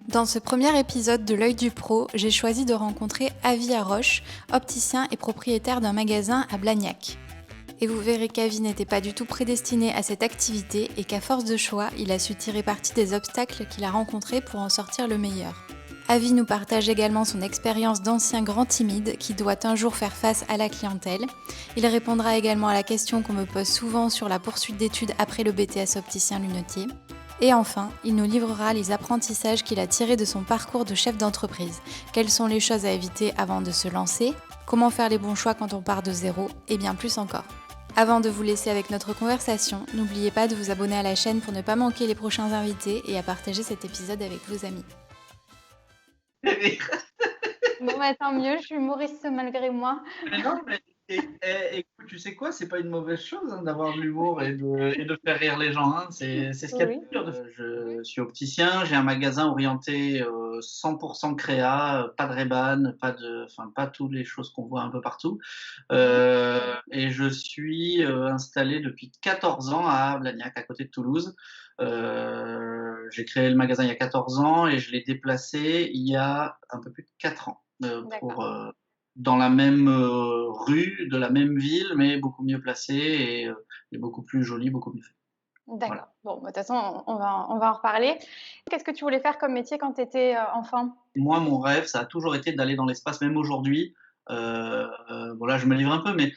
Dans ce premier épisode de L'œil du pro, j'ai choisi de rencontrer Avi Haroche, opticien et propriétaire d'un magasin à Blagnac. Et vous verrez qu'Avi n'était pas du tout prédestiné à cette activité et qu'à force de choix, il a su tirer parti des obstacles qu'il a rencontrés pour en sortir le meilleur. Avi nous partage également son expérience d'ancien grand timide qui doit un jour faire face à la clientèle. Il répondra également à la question qu'on me pose souvent sur la poursuite d'études après le BTS opticien lunetier. Et enfin, il nous livrera les apprentissages qu'il a tirés de son parcours de chef d'entreprise. Quelles sont les choses à éviter avant de se lancer, comment faire les bons choix quand on part de zéro, et bien plus encore. Avant de vous laisser avec notre conversation, n'oubliez pas de vous abonner à la chaîne pour ne pas manquer les prochains invités et à partager cet épisode avec vos amis. Bon, bah, tant mieux, je suis humoriste malgré moi. Mais non, mais écoute, tu sais quoi, c'est pas une mauvaise chose d'avoir de l'humour et de faire rire les gens. C'est ce qu'il y a de Oui. plus dur. Je suis opticien, j'ai un magasin orienté 100% créa, pas de Ray-Ban, pas toutes les choses qu'on voit un peu partout. Et je suis installé depuis 14 ans à Blagnac, à côté de Toulouse. J'ai créé le magasin il y a 14 ans et je l'ai déplacé il y a un peu plus de 4 ans dans la même rue, de la même ville, mais beaucoup mieux placé et beaucoup plus joli, beaucoup mieux fait. D'accord. Voilà. Bon, bah, de toute façon, on va en reparler. Qu'est-ce que tu voulais faire comme métier quand tu étais enfant? Moi, mon rêve, ça a toujours été d'aller dans l'espace, même aujourd'hui. Voilà, je me livre un peu, mais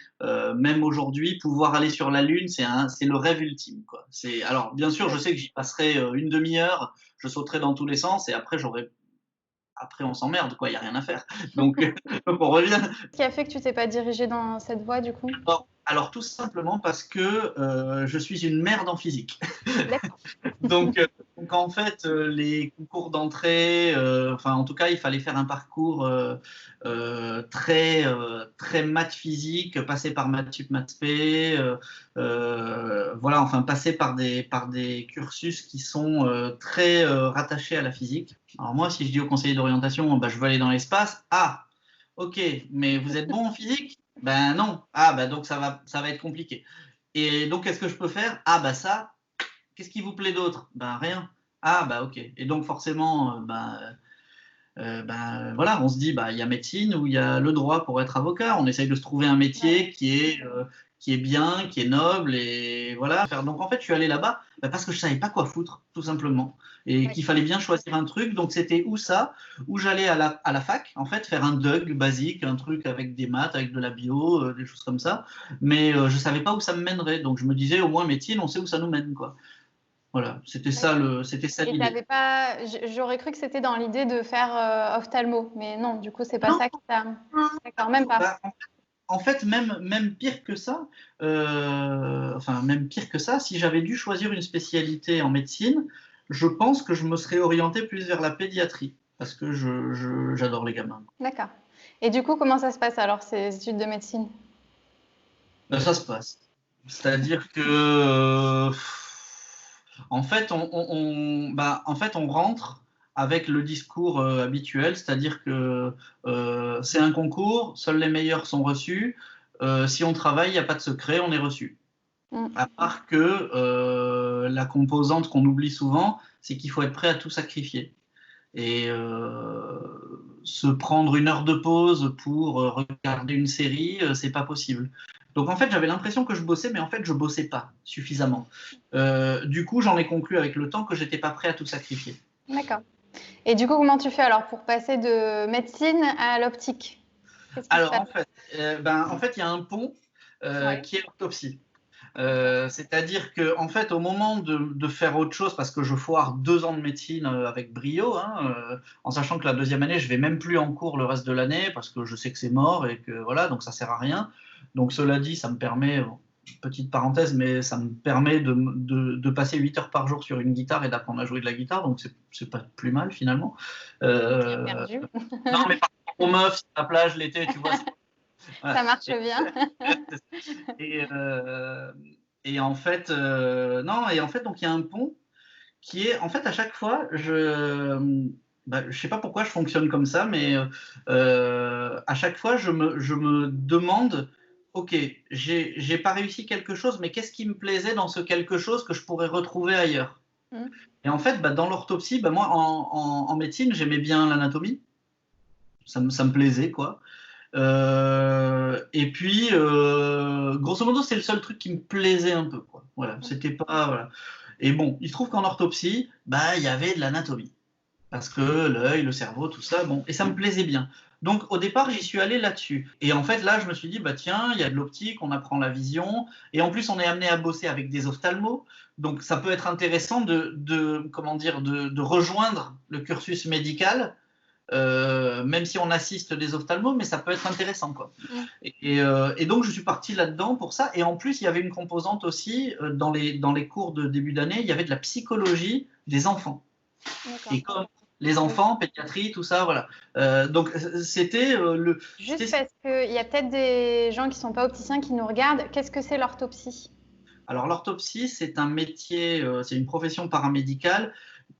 même aujourd'hui, pouvoir aller sur la Lune, c'est le rêve ultime, quoi. Alors, bien sûr, je sais que j'y passerai une demi-heure, je sauterai dans tous les sens, et après, on s'emmerde, quoi. Il y a rien à faire. Donc, donc on revient. Qu'est-ce qui a fait que tu t'es pas dirigé dans cette voie du coup? Alors, tout simplement parce que je suis une merde en physique. D'accord. Donc en fait, les concours d'entrée, enfin en tout cas, il fallait faire un parcours très maths physique, passer par maths sup, maths spé, voilà, enfin passer par des cursus qui sont très rattachés à la physique. Alors moi, si je dis au conseiller d'orientation, bah, je veux aller dans l'espace, ah, ok, mais vous êtes bon en physique? Ben non, ah bah donc ça va être compliqué. Et donc qu'est-ce que je peux faire? Ah bah ça. Qu'est-ce qui vous plaît d'autre? Ben rien. Ah bah ok. Et donc forcément, voilà, on se dit bah il y a médecine ou il y a le droit pour être avocat. On essaye de se trouver un métier qui est bien, qui est noble et voilà. Donc en fait, je suis allé là-bas parce que je savais pas quoi foutre, tout simplement, et Oui. qu'il fallait bien choisir un truc. Donc c'était où j'allais à la fac, en fait, faire un DUG basique, un truc avec des maths, avec de la bio, des choses comme ça. Mais je savais pas où ça me mènerait. Donc je me disais au moins médecine, on sait où ça nous mène, quoi. Voilà, c'était ça Et l'idée. t'avais pas, j'aurais cru que c'était dans l'idée de faire ophtalmo, mais non, du coup, c'est pas Non, ça qui t'a. D'accord, même pas. bah, en fait, même pire que ça, enfin même pire que ça, si j'avais dû choisir une spécialité en médecine, je pense que je me serais orienté plus vers la pédiatrie, parce que j'adore les gamins. D'accord. Et du coup, comment ça se passe alors, ces études de médecine? Ben, ça se passe. C'est-à-dire que, en fait, en fait, on rentre avec le discours habituel, c'est-à-dire que c'est un concours, seuls les meilleurs sont reçus. Si on travaille, il n'y a pas de secret, on est reçu. Mm. À part que la composante qu'on oublie souvent, c'est qu'il faut être prêt à tout sacrifier. Et se prendre une heure de pause pour regarder une série, c'est pas possible. Donc en fait, j'avais l'impression que je bossais, mais en fait, je bossais pas suffisamment. Du coup, j'en ai conclu avec le temps que j'étais pas prêt à tout sacrifier. D'accord. Et du coup, comment tu fais alors pour passer de médecine à l'optique? Qu'est-ce qui se Alors passe? en fait, il y a un pont Ouais. qui est l'autopsie. C'est-à-dire que en fait, au moment de faire autre chose, parce que je foire 2 ans de médecine avec brio, hein, en sachant que la deuxième année, je vais même plus en cours le reste de l'année parce que je sais que c'est mort et que voilà, donc ça sert à rien. Donc cela dit, ça me permet, petite parenthèse, mais ça me permet de passer 8 heures par jour sur une guitare et d'apprendre à jouer de la guitare, donc c'est pas plus mal finalement. Bien Euh, perdu. non, mais par rapport aux meufs, sur la plage l'été, tu vois. Ça Voilà. marche bien. Et, euh, et en fait, non, et en fait, donc il y a un pont qui est, en fait, à chaque fois, je sais pas pourquoi je fonctionne comme ça, mais à chaque fois, je me demande, ok, j'ai pas réussi quelque chose, mais qu'est-ce qui me plaisait dans ce quelque chose que je pourrais retrouver ailleurs? Mmh. Et en fait, dans l'orthopsie, moi, en médecine, j'aimais bien l'anatomie. Ça me plaisait, quoi. Et puis, grosso modo, c'est le seul truc qui me plaisait un peu, quoi. Voilà, c'était pas... Voilà. Et bon, il se trouve qu'en orthopsie, il y avait de l'anatomie. Parce que l'œil, le cerveau, tout ça, bon, et ça me plaisait bien. Donc au départ, j'y suis allé là-dessus. Et en fait, là, je me suis dit, tiens, il y a de l'optique, on apprend la vision, et en plus, on est amené à bosser avec des ophtalmos, donc ça peut être intéressant comment dire, de rejoindre le cursus médical, même si on assiste des ophtalmos, mais ça peut être intéressant, quoi. Et donc, je suis parti là-dedans pour ça. Et en plus, il y avait une composante aussi, dans les cours de début d'année, il y avait de la psychologie des enfants. D'accord. Et comme les enfants, pédiatrie, tout ça, voilà. Donc, c'était Juste parce qu'il y a peut-être des gens qui ne sont pas opticiens qui nous regardent. Qu'est-ce que c'est l'orthopsie? Alors, l'orthopsie, c'est un métier, c'est une profession paramédicale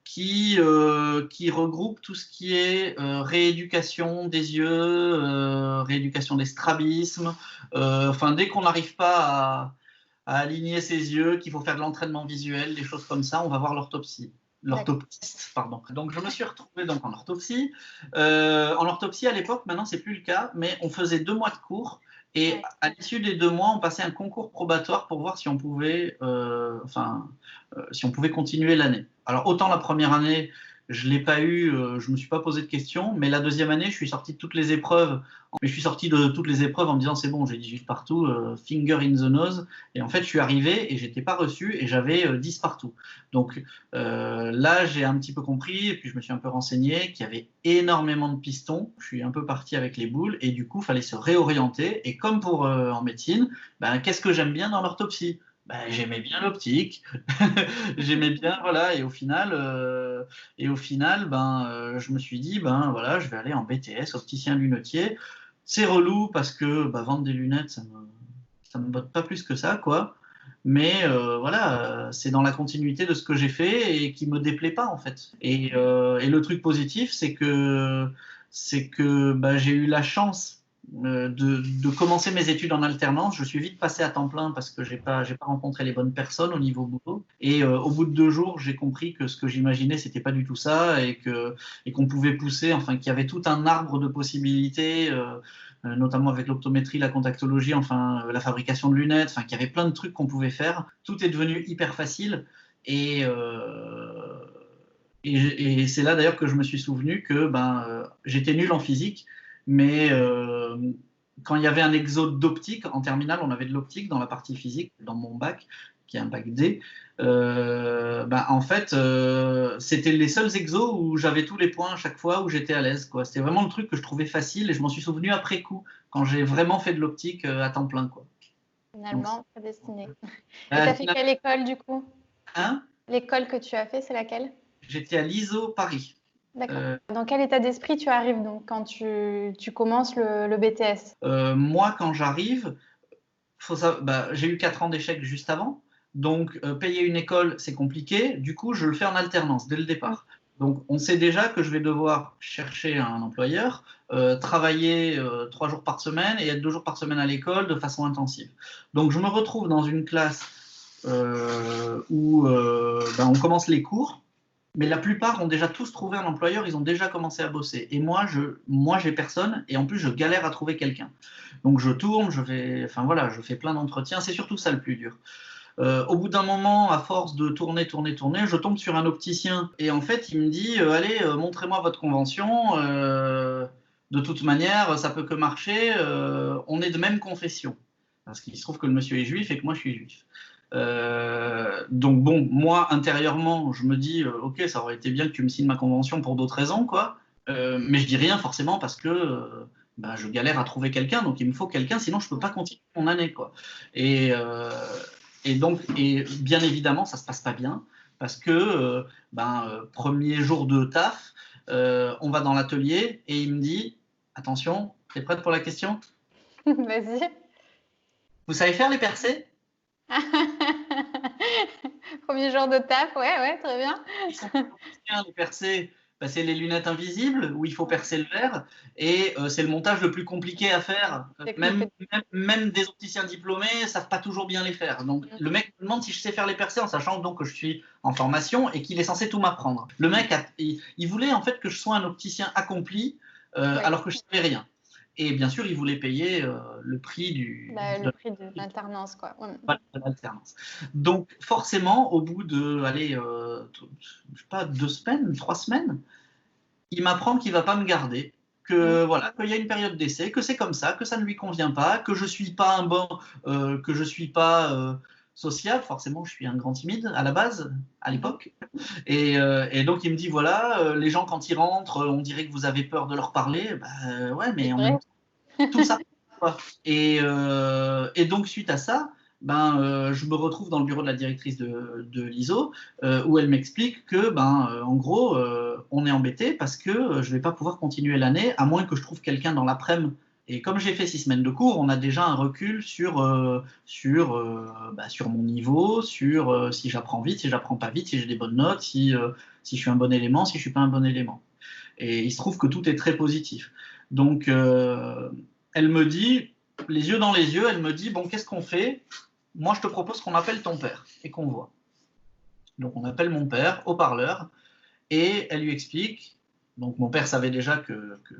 qui regroupe tout ce qui est rééducation des yeux, rééducation des strabismes. Enfin, dès qu'on n'arrive pas à aligner ses yeux, qu'il faut faire de l'entraînement visuel, des choses comme ça, on va voir l'orthoptiste, pardon. Donc, je me suis retrouvé donc en orthopsie. En orthopsie, à l'époque, maintenant, c'est plus le cas, mais on faisait 2 mois de cours. Et à l'issue des 2 mois, on passait un concours probatoire pour voir si on pouvait, si on pouvait continuer l'année. Alors, autant la première année, je ne l'ai pas eu, je ne me suis pas posé de questions, mais la deuxième année, je suis sorti de toutes les épreuves. Mais je suis sorti de toutes les épreuves en me disant, c'est bon, j'ai 18 partout, finger in the nose. Et en fait, je suis arrivé et je n'étais pas reçu et j'avais 10 partout. Donc là, j'ai un petit peu compris et puis je me suis un peu renseigné qu'il y avait énormément de pistons. Je suis un peu parti avec les boules et du coup, il fallait se réorienter. Et comme pour en médecine, qu'est-ce que j'aime bien dans l'orthopsie? J'aimais bien l'optique, j'aimais bien, voilà, et au final, je me suis dit, voilà, je vais aller en BTS, opticien lunetier. C'est relou parce que vendre des lunettes, ça me botte pas plus que ça, quoi. Mais voilà, c'est dans la continuité de ce que j'ai fait et qui me déplaît pas, en fait. Et le truc positif, c'est que j'ai eu la chance de commencer mes études en alternance. Je suis vite passé à temps plein parce que j'ai pas rencontré les bonnes personnes au niveau boulot. Et au bout de 2 jours, j'ai compris que ce que j'imaginais, c'était pas du tout ça et qu'on pouvait pousser, enfin, qu'il y avait tout un arbre de possibilités, notamment avec l'optométrie, la contactologie, enfin, la fabrication de lunettes, enfin, qu'il y avait plein de trucs qu'on pouvait faire. Tout est devenu hyper facile et c'est là d'ailleurs que je me suis souvenu que j'étais nul en physique, mais quand il y avait un exo d'optique, en terminale, on avait de l'optique dans la partie physique, dans mon bac, qui est un bac D. En fait, c'était les seuls exos où j'avais tous les points à chaque fois, où j'étais à l'aise, quoi. C'était vraiment le truc que je trouvais facile et je m'en suis souvenu après coup, quand j'ai vraiment fait de l'optique à temps plein, quoi. Finalement, prédestiné. Et tu as fait quelle école du coup? Hein? L'école que tu as fait, c'est laquelle? J'étais à l'ISO Paris. D'accord. Dans quel état d'esprit tu arrives donc quand tu commences le BTS? Moi, quand j'arrive, j'ai eu 4 ans d'échecs juste avant. Donc, payer une école, c'est compliqué. Du coup, je le fais en alternance dès le départ. Donc, on sait déjà que je vais devoir chercher un employeur, travailler 3 jours par semaine et être 2 jours par semaine à l'école de façon intensive. Donc, je me retrouve dans une classe où on commence les cours, mais la plupart ont déjà tous trouvé un employeur, ils ont déjà commencé à bosser. Et moi, j'ai personne, et en plus, je galère à trouver quelqu'un. Donc, je tourne, je fais plein d'entretiens, c'est surtout ça le plus dur. Au bout d'un moment, à force de tourner, je tombe sur un opticien, et en fait, il me dit, allez, montrez-moi votre convention, de toute manière, ça peut que marcher, on est de même confession. Parce qu'il se trouve que le monsieur est juif et que moi, je suis juif. Donc bon, moi intérieurement, je me dis ok, ça aurait été bien que tu me signes ma convention pour d'autres raisons, quoi. Mais je dis rien forcément parce que je galère à trouver quelqu'un, donc il me faut quelqu'un, sinon je peux pas continuer mon année, quoi. Et donc bien évidemment, ça se passe pas bien parce que premier jour de taf, on va dans l'atelier et il me dit attention, t'es prête pour la question? Vas-y. Vous savez faire les percées? Premier jour de taf, ouais, très bien. Ils sont bien les percées. c'est les lunettes invisibles où il faut percer le verre et c'est le montage le plus compliqué à faire. Même des opticiens diplômés ne savent pas toujours bien les faire. Donc le mec me demande si je sais faire les percées en sachant donc que je suis en formation et qu'il est censé tout m'apprendre. Le mec, il voulait en fait que je sois un opticien accompli alors que je ne savais rien. Et bien sûr, il voulait payer le prix le prix de l'alternance, quoi. De l'alternance. Donc, forcément, au bout de, je sais pas, 2 semaines, 3 semaines, il m'apprend qu'il ne va pas me garder, que voilà, qu'il y a une période d'essai, que c'est comme ça, que ça ne lui convient pas, que je suis pas que je suis pas sociable. Forcément, je suis un grand timide à la base, à l'époque. Et donc, il me dit voilà, les gens quand ils rentrent, on dirait que vous avez peur de leur parler. Ouais, mais en même temps, tout ça. Et donc, suite à ça, je me retrouve dans le bureau de la directrice de l'ISO où elle m'explique que, en gros, on est embêté parce que je ne vais pas pouvoir continuer l'année à moins que je trouve quelqu'un dans l'après-midi. Et comme j'ai fait 6 semaines de cours, on a déjà un recul sur mon niveau, sur si j'apprends vite, si j'apprends pas vite, si j'ai des bonnes notes, si je suis un bon élément, si je suis pas un bon élément. Et il se trouve que tout est très positif. Donc, elle me dit, les yeux dans les yeux, elle me dit, bon, qu'est-ce qu'on fait? Moi, je te propose qu'on appelle ton père et qu'on voit. Donc, on appelle mon père au parleur et elle lui explique. Donc, mon père savait déjà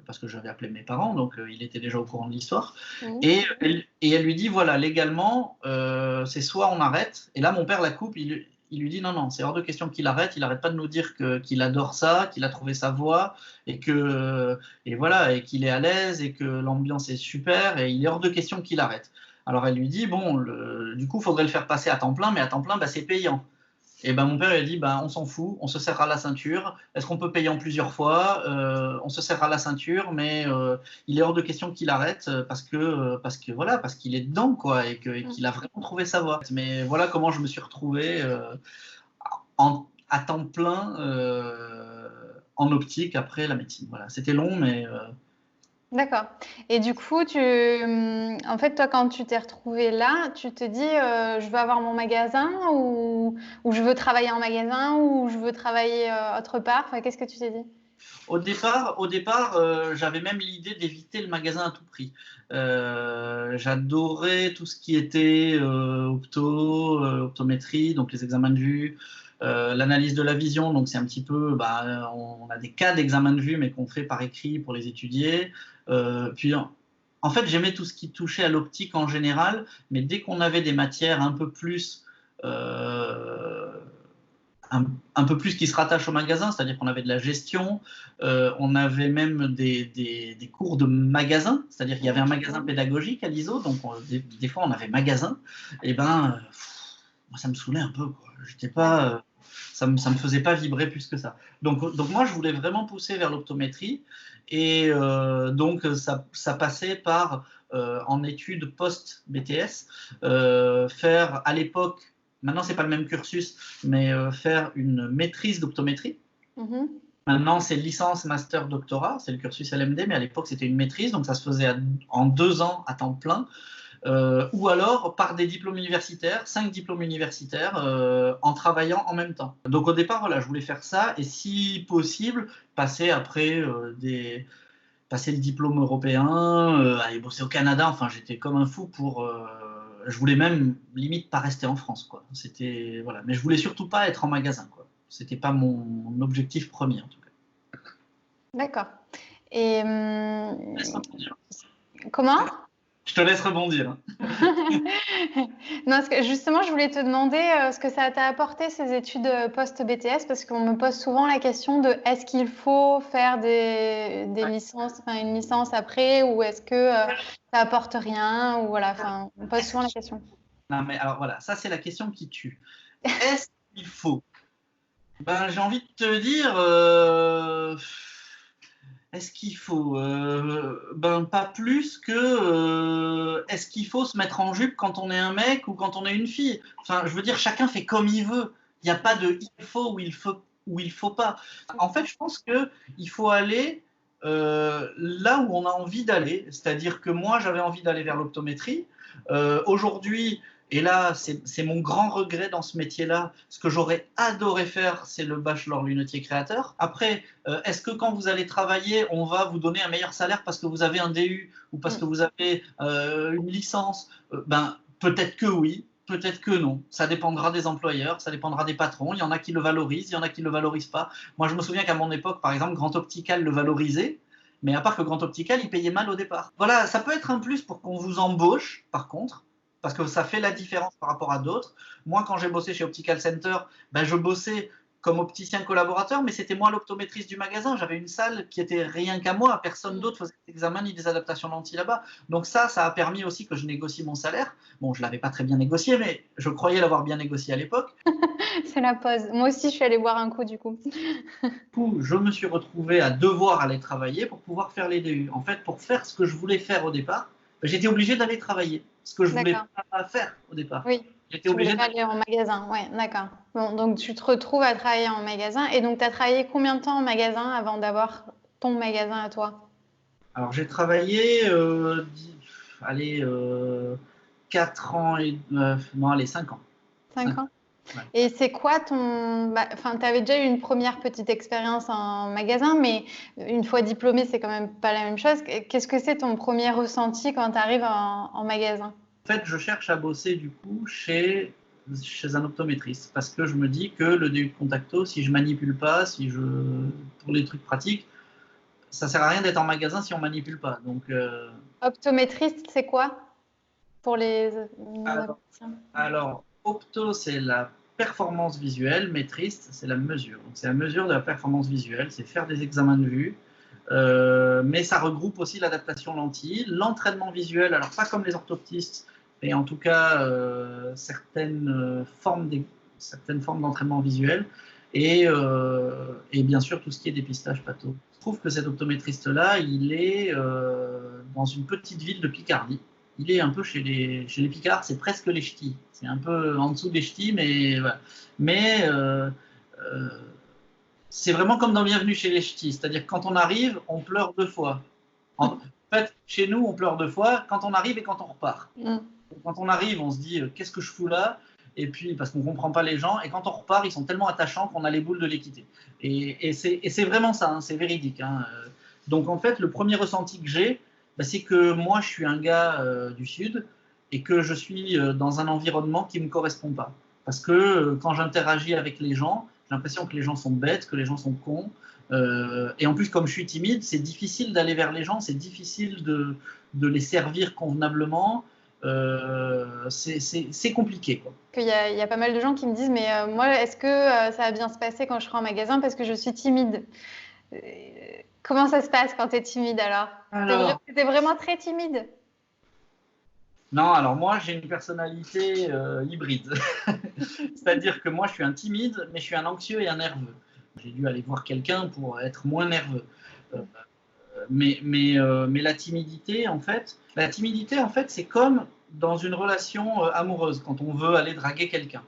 parce que j'avais appelé mes parents, donc il était déjà au courant de l'histoire. Et elle lui dit, voilà, légalement, c'est soit on arrête. Et là, mon père la coupe, il lui dit non, c'est hors de question qu'il arrête. Il n'arrête pas de nous dire qu'il adore ça, qu'il a trouvé sa voie et voilà, et qu'il est à l'aise et que l'ambiance est super et il est hors de question qu'il arrête. Alors elle lui dit bon, du coup, il faudrait le faire passer à temps plein, mais à temps plein, c'est payant. Et mon père il a dit on s'en fout, on se serrera la ceinture. Est-ce qu'on peut payer en plusieurs fois? On se serrera la ceinture, mais il est hors de question qu'il arrête parce qu'il est dedans quoi et qu'il a vraiment trouvé sa voie. Mais voilà comment je me suis retrouvé à temps plein en optique après la médecine. Voilà, c'était long, mais D'accord. Et du coup, en fait, toi, quand tu t'es retrouvé là, tu te dis, je veux avoir mon magasin ou je veux travailler en magasin ou je veux travailler autre part. Enfin, qu'est-ce que tu t'es dit? Au départ, j'avais même l'idée d'éviter le magasin à tout prix. J'adorais tout ce qui était optométrie, donc les examens de vue, l'analyse de la vision. Donc c'est un petit peu, on a des cas d'examen de vue, mais qu'on fait par écrit pour les étudier. Puis en fait, j'aimais tout ce qui touchait à l'optique en général, mais dès qu'on avait des matières un peu plus un peu plus qui se rattache au magasin, c'est-à-dire qu'on avait de la gestion, on avait même des cours de magasin, c'est-à-dire qu'il y avait un magasin pédagogique à l'ISO, donc des fois on avait magasin, et moi ça me saoulait un peu, quoi. J'étais pas, ça me faisait pas vibrer plus que ça. Donc moi je voulais vraiment pousser vers l'optométrie, et donc ça passait par, en études post-BTS, faire à l'époque, maintenant, ce n'est pas le même cursus, mais faire une maîtrise d'optométrie. Maintenant, c'est licence, master, doctorat. C'est le cursus LMD, mais à l'époque, c'était une maîtrise. Donc, ça se faisait en 2 ans à temps plein. Ou alors par des diplômes universitaires, 5 diplômes universitaires, en travaillant en même temps. Donc, au départ, voilà, je voulais faire ça. Et si possible, passer après passer le diplôme européen, aller bosser au Canada. Enfin, j'étais comme un fou je voulais même limite pas rester en France, quoi. C'était voilà, mais je voulais surtout pas être en magasin, quoi. C'était pas mon objectif premier en tout cas. D'accord. Et comment? Je te laisse rebondir. Non, justement, je voulais te demander ce que ça t'a apporté ces études post-BTS, parce qu'on me pose souvent la question de est-ce qu'il faut faire des licences, enfin une licence après, ou est-ce que ça apporte rien, ou voilà, enfin, on me pose souvent la question. Non, mais alors voilà, ça c'est la question qui tue. Est-ce qu'il faut? J'ai envie de te dire, est-ce qu'il faut? Pas plus que est-ce qu'il faut se mettre en jupe quand on est un mec ou quand on est une fille? Enfin, je veux dire, chacun fait comme il veut. Il n'y a pas de il faut ou il faut pas. En fait, je pense qu'il faut aller là où on a envie d'aller. C'est-à-dire que moi, j'avais envie d'aller vers l'optométrie. Aujourd'hui, Et là, c'est mon grand regret dans ce métier-là. Ce que j'aurais adoré faire, c'est le bachelor lunetier créateur. Après, est-ce que quand vous allez travailler, on va vous donner un meilleur salaire parce que vous avez un DU ou parce que vous avez une licence? Ben, peut-être que oui, peut-être que non. Ça dépendra des employeurs, ça dépendra des patrons. Il y en a qui le valorisent, il y en a qui ne le valorisent pas. Moi, je me souviens qu'à mon époque, par exemple, Grand Optical le valorisait. Mais à part que Grand Optical, il payait mal au départ. Voilà, ça peut être un plus pour qu'on vous embauche, par contre, parce que ça fait la différence par rapport à d'autres. Moi, quand j'ai bossé chez Optical Center, ben, je bossais comme opticien collaborateur, mais c'était moi l'optométriste du magasin. J'avais une salle qui était rien qu'à moi. Personne d'autre faisait des examens ni des adaptations lentilles là-bas. Donc ça a permis aussi que je négocie mon salaire. Bon, je ne l'avais pas très bien négocié, mais je croyais l'avoir bien négocié à l'époque. C'est la pause. Moi aussi, je suis allée boire un coup du coup. Du coup, je me suis retrouvé à devoir aller travailler pour pouvoir faire les DU. En fait, pour faire ce que je voulais faire au départ, j'étais obligé d'aller travailler. Ce que je voulais pas faire au départ. Oui. J'étais obligé d'aller en magasin. Oui, d'accord. Bon, donc tu te retrouves à travailler en magasin. Et donc, tu as travaillé combien de temps en magasin avant d'avoir ton magasin à toi? Alors, j'ai travaillé, 4 ans et... non, allez, 5 ans. 5 ans? Ouais. Et c'est quoi ton... Enfin, tu avais déjà eu une première petite expérience en magasin, mais une fois diplômé, c'est quand même pas la même chose. Qu'est-ce que c'est ton premier ressenti quand tu arrives en magasin? En fait, je cherche à bosser du coup chez un optométriste parce que je me dis que le DU de Contacto, si je manipule pas, pour les trucs pratiques, ça sert à rien d'être en magasin si on manipule pas. Donc, optométriste, c'est quoi pour les alors, opto, c'est la performance visuelle, métriste, c'est la mesure. Donc, c'est la mesure de la performance visuelle, c'est faire des examens de vue, mais ça regroupe aussi l'adaptation lentille, l'entraînement visuel, alors pas comme les orthoptistes, mais en tout cas certaines formes d'entraînement visuel, et bien sûr tout ce qui est dépistage patho. Je trouve que cet optométriste-là, il est dans une petite ville de Picardie. Il est un peu chez les Picards, c'est presque les ch'tis. C'est un peu en dessous des ch'tis, mais voilà. Mais c'est vraiment comme dans Bienvenue chez les ch'tis. C'est-à-dire que quand on arrive, on pleure 2 fois. En fait, chez nous, on pleure 2 fois, quand on arrive et quand on repart. Quand on arrive, on se dit qu'est-ce que je fous là? Et puis, parce qu'on ne comprend pas les gens. Et quand on repart, ils sont tellement attachants qu'on a les boules de les quitter. Et c'est vraiment ça, hein, c'est véridique. Hein. Donc, en fait, le premier ressenti que j'ai, c'est que moi, je suis un gars du Sud et que je suis dans un environnement qui ne me correspond pas. Parce que quand j'interagis avec les gens, j'ai l'impression que les gens sont bêtes, que les gens sont cons. Et en plus, comme je suis timide, c'est difficile d'aller vers les gens, c'est difficile de les servir convenablement. C'est compliqué, quoi. Il y a pas mal de gens qui me disent mais moi, est-ce que ça va bien se passer quand je serai en magasin parce que je suis timide? Comment ça se passe quand tu es timide alors? T'es vraiment très timide? Non, alors moi j'ai une personnalité hybride. C'est-à-dire que moi je suis un timide, mais je suis un anxieux et un nerveux. J'ai dû aller voir quelqu'un pour être moins nerveux. Mais la timidité, en fait, c'est comme dans une relation amoureuse, quand on veut aller draguer quelqu'un.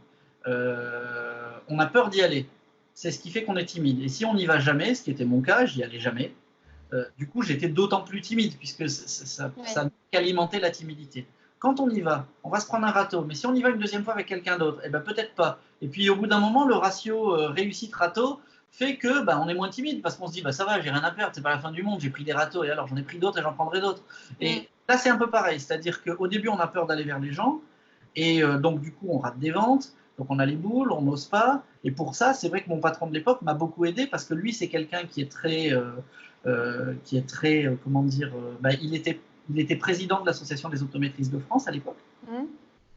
On a peur d'y aller. C'est ce qui fait qu'on est timide. Et si on n'y va jamais, ce qui était mon cas, j'y allais jamais. Du coup, j'étais d'autant plus timide, puisque ça alimentait la timidité. Quand on y va, on va se prendre un râteau. Mais si on y va une deuxième fois avec quelqu'un d'autre, eh ben, peut-être pas. Et puis, au bout d'un moment, le ratio réussite-râteau fait que on est moins timide, parce qu'on se dit, ça va, j'ai rien à perdre, c'est pas la fin du monde, j'ai pris des râteaux, et alors j'en ai pris d'autres et j'en prendrai d'autres. Et là, c'est un peu pareil. C'est-à-dire qu'au début, on a peur d'aller vers les gens, et donc, du coup, on rate des ventes. Donc on a les boules, on n'ose pas. Et pour ça, c'est vrai que mon patron de l'époque m'a beaucoup aidé parce que lui, c'est quelqu'un qui est très, comment dire, il était président de l'association des optométristes de France à l'époque.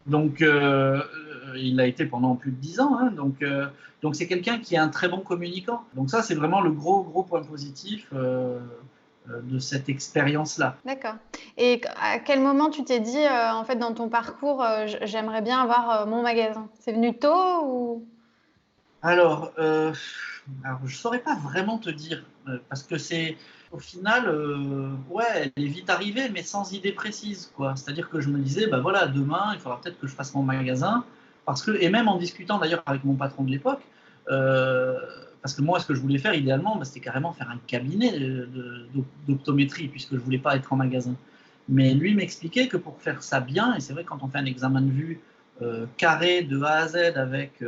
Donc il a été pendant plus de 10 ans. Hein, donc c'est quelqu'un qui est un très bon communicant. Donc ça, c'est vraiment le gros point positif de cette expérience-là. D'accord. Et à quel moment tu t'es dit, en fait, dans ton parcours, j'aimerais bien avoir mon magasin? C'est venu tôt ou... Alors, je ne saurais pas vraiment te dire, parce que c'est, au final, elle est vite arrivée, mais sans idée précise, quoi. C'est-à-dire que je me disais, voilà, demain, il faudra peut-être que je fasse mon magasin, et même en discutant d'ailleurs avec mon patron de l'époque, parce que moi, ce que je voulais faire idéalement, c'était carrément faire un cabinet d'optométrie, puisque je ne voulais pas être en magasin. Mais lui m'expliquait que pour faire ça bien, et c'est vrai quand on fait un examen de vue, carré de A à Z avec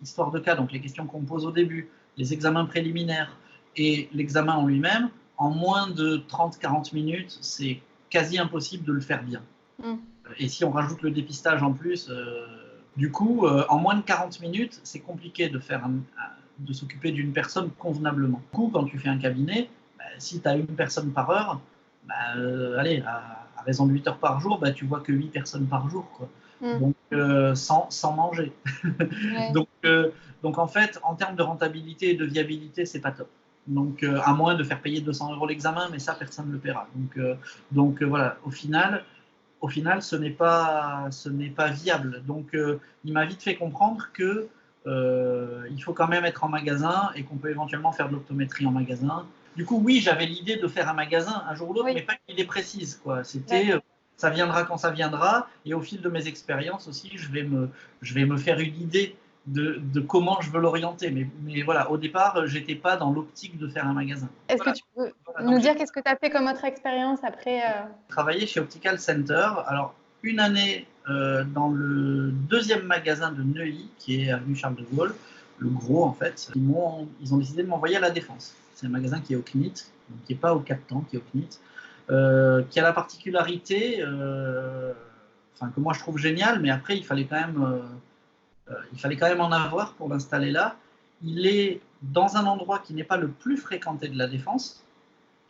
histoire de cas, donc les questions qu'on pose au début, les examens préliminaires et l'examen en lui-même, en moins de 30-40 minutes, c'est quasi impossible de le faire bien. Et si on rajoute le dépistage en plus, du coup, en moins de 40 minutes, c'est compliqué de s'occuper d'une personne convenablement. Du coup, quand tu fais un cabinet, si tu as une personne par heure, allez, à raison de 8 heures par jour, tu vois que 8 personnes par jour, quoi. Donc, sans manger. Ouais. donc, en fait, en termes de rentabilité et de viabilité, c'est pas top. Donc, à moins de faire payer 200 € l'examen, mais ça, personne ne le paiera. Donc voilà, au final, ce n'est pas viable. Donc, il m'a vite fait comprendre que il faut quand même être en magasin et qu'on peut éventuellement faire de l'optométrie en magasin. Du coup, oui, j'avais l'idée de faire un magasin un jour ou l'autre, mais pas une idée précise, quoi. C'était ça viendra quand ça viendra, et au fil de mes expériences aussi, je vais me faire une idée de comment je veux l'orienter. Mais voilà, au départ, j'étais pas dans l'optique de faire un magasin. Est-ce que tu peux nous dire qu'est-ce que tu as fait comme autre expérience après J'ai travaillé chez Optical Center. Alors, une année dans le deuxième magasin de Neuilly, qui est avenue Charles de Gaulle, le gros en fait. Ils ont décidé de m'envoyer à La Défense. C'est un magasin qui est au CNIT, donc qui n'est pas au Cap-Temps, qui est au CNIT, qui a la particularité, que moi je trouve géniale, mais après il fallait quand même en avoir pour l'installer là. Il est dans un endroit qui n'est pas le plus fréquenté de La Défense,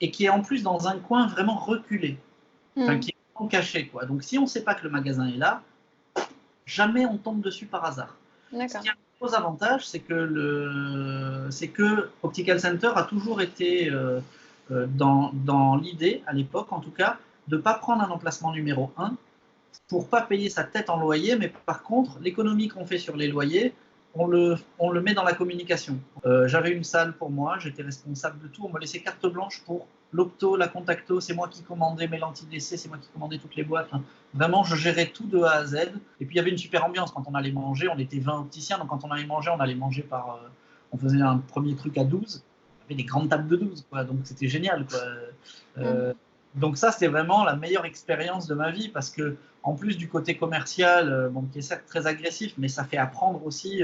et qui est en plus dans un coin vraiment reculé, qui est vraiment caché, quoi. Donc si on ne sait pas que le magasin est là, jamais on tombe dessus par hasard. Ce qui a un gros avantage, c'est que Optical Center a toujours été dans l'idée, à l'époque en tout cas, de ne pas prendre un emplacement numéro 1 pour ne pas payer sa tête en loyer, mais par contre, l'économie qu'on fait sur les loyers, on le met dans la communication. J'avais une salle pour moi, j'étais responsable de tout, on me laissait carte blanche pour l'opto, la contacto, c'est moi qui commandais mes lentilles d'essai, c'est moi qui commandais toutes les boîtes. Vraiment, je gérais tout de A à Z. Et puis il y avait une super ambiance quand on allait manger, on était 20 opticiens, donc quand on allait manger on faisait un premier truc à 12, il y avait des grandes tables de 12, quoi, donc c'était génial, quoi. Donc ça, c'était vraiment la meilleure expérience de ma vie, parce que en plus du côté commercial, qui est certes très agressif, mais ça fait apprendre aussi.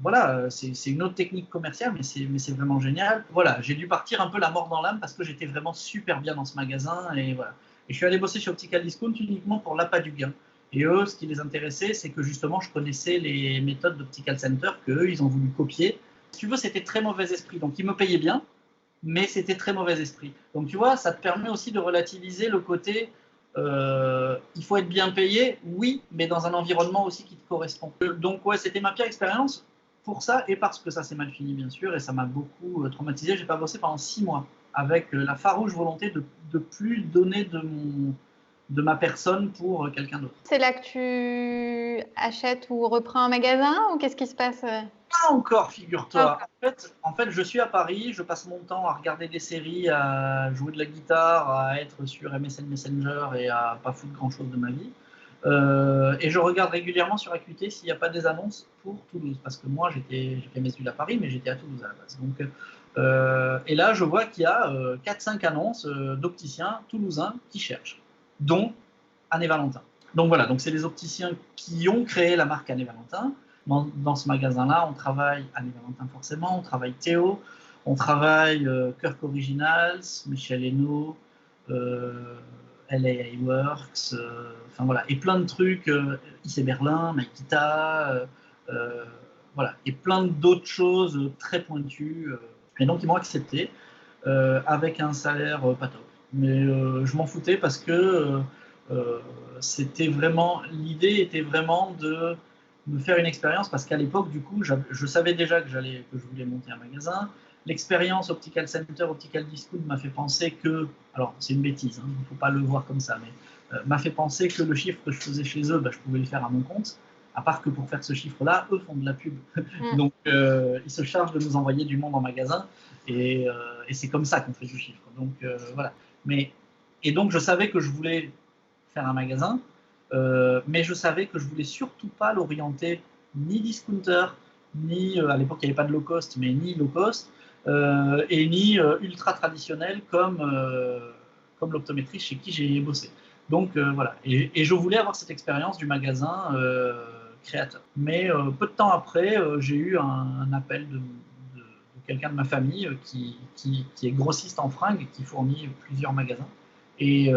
Voilà, c'est une autre technique commerciale, mais c'est vraiment génial. Voilà, j'ai dû partir un peu la mort dans l'âme parce que j'étais vraiment super bien dans ce magasin, et voilà. Et je suis allé bosser chez Optical Discount uniquement pour l'appât du gain. Et eux, ce qui les intéressait, c'est que justement, je connaissais les méthodes d'Optical Center qu'eux, ils ont voulu copier. Si tu veux, c'était très mauvais esprit. Donc, ils me payaient bien, mais c'était très mauvais esprit. Donc, tu vois, ça te permet aussi de relativiser le côté il faut être bien payé, oui, mais dans un environnement aussi qui te correspond. Donc, ouais, c'était ma pire expérience pour ça, et parce que ça s'est mal fini, bien sûr, et ça m'a beaucoup traumatisé. J'ai pas bossé pendant 6 mois, avec la farouche volonté de plus donner de ma personne pour quelqu'un d'autre. C'est là que tu achètes ou reprends un magasin, ou qu'est-ce qui se passe Pas encore, figure-toi. En fait, je suis à Paris, je passe mon temps à regarder des séries, à jouer de la guitare, à être sur MSN Messenger et à pas foutre grand-chose de ma vie. Et je regarde régulièrement sur Acuité s'il n'y a pas des annonces pour Toulouse, parce que moi j'ai fait mes études à Paris, mais j'étais à Toulouse à la base. Donc, et là je vois qu'il y a 4-5 annonces d'opticiens toulousains qui cherchent, dont Anne et Valentin. Donc voilà, donc c'est des opticiens qui ont créé la marque Anne et Valentin. Dans ce magasin-là, on travaille Anne et Valentin forcément, on travaille Théo, on travaille Kirk Originals, Michel Hainaut, LA Works, enfin voilà, et plein de trucs, IC Berlin, Makita, voilà, et plein d'autres choses très pointues. Et donc ils m'ont accepté avec un salaire pas top. Mais je m'en foutais parce que c'était vraiment, l'idée était vraiment de me faire une expérience, parce qu'à l'époque, du coup, je savais déjà que je voulais monter un magasin. L'expérience Optical Center, Optical Discount m'a fait penser que, alors c'est une bêtise, il ne faut pas le voir comme ça, mais m'a fait penser que le chiffre que je faisais chez eux, je pouvais le faire à mon compte, à part que pour faire ce chiffre-là, eux font de la pub. Donc ils se chargent de nous envoyer du monde en magasin, et c'est comme ça qu'on fait du chiffre. Donc voilà. Et donc je savais que je voulais faire un magasin, mais je savais que je voulais surtout pas l'orienter ni discounter, ni à l'époque il n'y avait pas de low cost, mais ni low cost, et ni ultra traditionnel comme l'optométrie chez qui j'ai bossé. Donc voilà, et je voulais avoir cette expérience du magasin créateur. Mais peu de temps après, j'ai eu un appel de quelqu'un de ma famille qui est grossiste en fringues et qui fournit plusieurs magasins. Et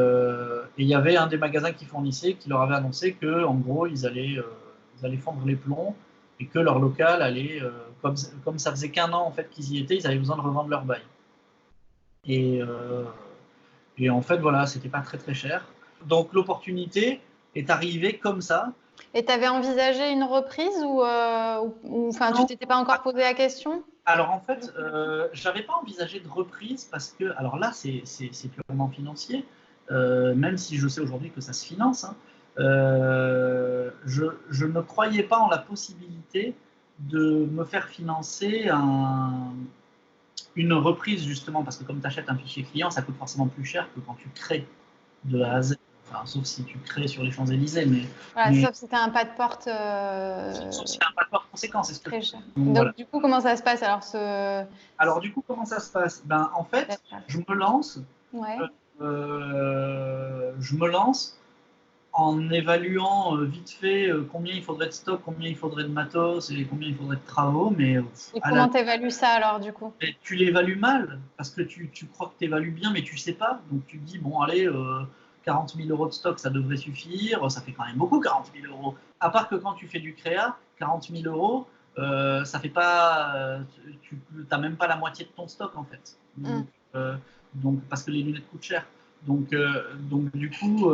il y avait un des magasins qui fournissait qui leur avait annoncé que, en gros, ils allaient fondre les plombs et que leur local allait, comme ça faisait qu'1 an en fait qu'ils y étaient, ils avaient besoin de revendre leur bail. Et, euh, et en fait, voilà, c'était pas très très cher. Donc l'opportunité est arrivée comme ça. Et tu avais envisagé une reprise enfin, tu t'étais pas encore posé la question? Alors en fait, j'avais pas envisagé de reprise parce que, alors là, c'est purement financier, même si je sais aujourd'hui que ça se finance. Hein. Je ne croyais pas en la possibilité de me faire financer une reprise, justement, parce que comme tu achètes un fichier client, ça coûte forcément plus cher que quand tu crées de A à Z. Enfin, sauf si tu crées sur les Champs-Élysées. Voilà, sauf si tu as un pas de porte sauf si tu as un pas de porte conséquent, c'est ce que très cher. Donc, voilà. Du coup, comment ça se passe Alors, du coup, comment ça se passe? Ben, en fait, je me lance. Ouais. Je me lance en évaluant vite fait combien il faudrait de stock, combien il faudrait de matos et combien il faudrait de travaux. Mais et comment tu évalues ça alors, du coup? tu l'évalues mal parce que tu crois que tu évalues bien, mais tu sais pas. Donc tu te dis, bon, allez, 40 000 euros de stock, ça devrait suffire. Ça fait quand même beaucoup, 40 000 euros. À part que quand tu fais du créa, 40 000 euros, ça fait pas. Tu n'as même pas la moitié de ton stock en fait. Donc parce que les lunettes coûtent cher. Donc du coup,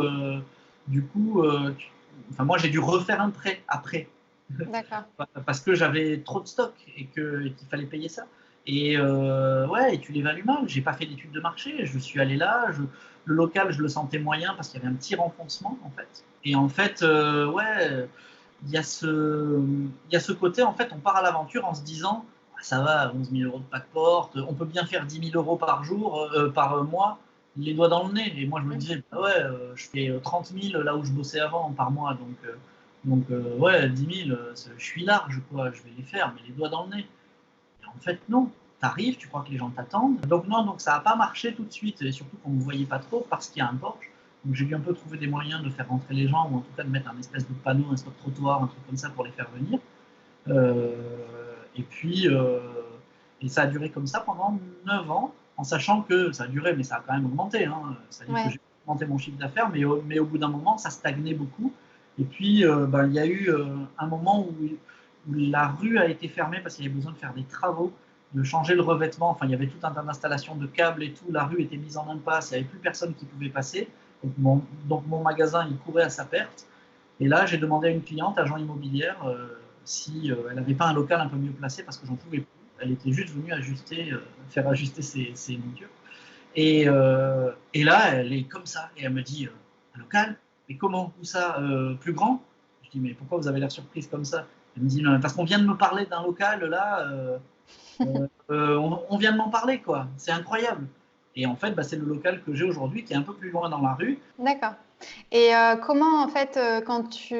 enfin, moi j'ai dû refaire un prêt après. D'accord. Parce que j'avais trop de stock et qu'il fallait payer ça. Et ouais, et tu l'évalues mal. J'ai pas fait d'études de marché. Je suis allé là. Le local, je le sentais moyen parce qu'il y avait un petit renfoncement en fait. Et en fait, ouais, il y a ce côté, en fait, on part à l'aventure en se disant, ah, ça va, 11 000 euros de pas de porte, on peut bien faire 10 000 euros par jour, par mois, les doigts dans le nez. Et moi, je me disais, bah ouais, je fais 30 000 là où je bossais avant par mois, donc ouais, 10 000, je suis large, quoi, je vais les faire, mais les doigts dans le nez. Et en fait, non. T'arrives, tu crois que les gens t'attendent. Donc non, donc ça n'a pas marché tout de suite, et surtout qu'on ne me voyait pas trop parce qu'il y a un Porsche. Donc j'ai dû un peu trouver des moyens de faire rentrer les gens, ou en tout cas de mettre un espèce de panneau, un stop trottoir, un truc comme ça pour les faire venir. Euh, et puis, et ça a duré comme ça pendant 9 ans, en sachant que ça a duré, mais ça a quand même augmenté. Hein. Ça veut dire que j'ai augmenté mon chiffre d'affaires, mais au bout d'un moment, ça stagnait beaucoup. Et puis, il y a eu un moment où la rue a été fermée parce qu'il y avait besoin de faire des travaux, de changer le revêtement. Enfin, il y avait tout un tas d'installations de câbles et tout. La rue était mise en impasse, il n'y avait plus personne qui pouvait passer. Donc mon magasin, il courait à sa perte. Et là, j'ai demandé à une cliente, agent immobilière, si elle n'avait pas un local un peu mieux placé parce que j'en pouvais plus. Elle était juste venue faire ajuster ses montures. Et là, elle est comme ça. Et elle me dit, un local? Mais comment? Où ça? Plus grand? Je dis, mais pourquoi vous avez l'air surprise comme ça? Elle me dit, non, parce qu'on vient de me parler d'un local, là, on vient de m'en parler, quoi. C'est incroyable. Et en fait, c'est le local que j'ai aujourd'hui qui est un peu plus loin dans la rue. D'accord. Et comment, en fait,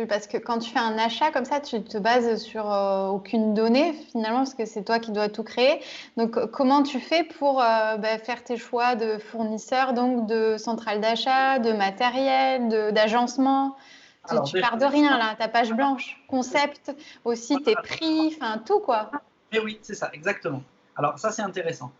parce que quand tu fais un achat comme ça, tu te bases sur aucune donnée, finalement, parce que c'est toi qui dois tout créer. Donc, comment tu fais pour faire tes choix de fournisseurs, donc de centrale d'achat, de matériel, d'agencement? Tu pars de rien, là, ta page blanche, concept, aussi tes prix, enfin, tout, quoi. Mais oui, c'est ça, exactement. Alors, ça, c'est intéressant.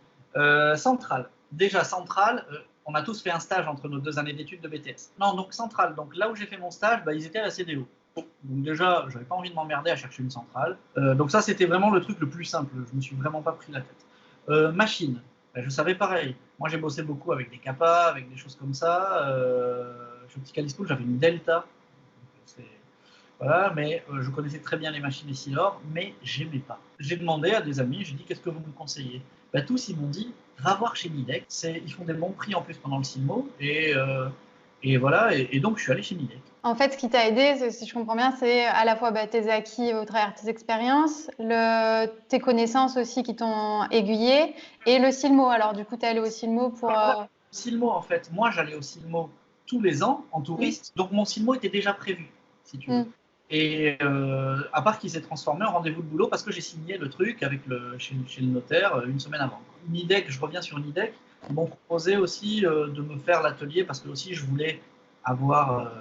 Centrale. Déjà, Centrale, on a tous fait un stage entre nos 2 années d'études de BTS. Non, donc Centrale, donc là où j'ai fait mon stage, ils étaient à la CDO. Donc déjà, j'avais pas envie de m'emmerder à chercher une centrale. Donc ça, c'était vraiment le truc le plus simple. Je me suis vraiment pas pris la tête. Machine, je savais pareil. Moi, j'ai bossé beaucoup avec des Kappa, avec des choses comme ça. Chez Optical School, j'avais une Delta. Voilà, mais je connaissais très bien les machines Essilor, mais j'aimais pas. J'ai demandé à des amis, j'ai dit, qu'est-ce que vous me conseillez? Tous, ils m'ont dit, va voir chez Nidec, ils font des bons prix en plus pendant le Silmo, et voilà, et donc je suis allé chez Nidec. En fait, ce qui t'a aidé, si je comprends bien, c'est à la fois tes acquis au travers de tes expériences, tes connaissances aussi qui t'ont aiguillé, et le Silmo. Alors, du coup, tu es allé au Silmo pour... Silmo, en fait, moi, j'allais au Silmo tous les ans en touriste, donc mon Silmo était déjà prévu, si tu veux. Et à part qu'il s'est transformé en rendez-vous de boulot parce que j'ai signé le truc chez le notaire une semaine avant. Nidec, je reviens sur Nidec, ils m'ont proposé aussi de me faire l'atelier parce que aussi je voulais avoir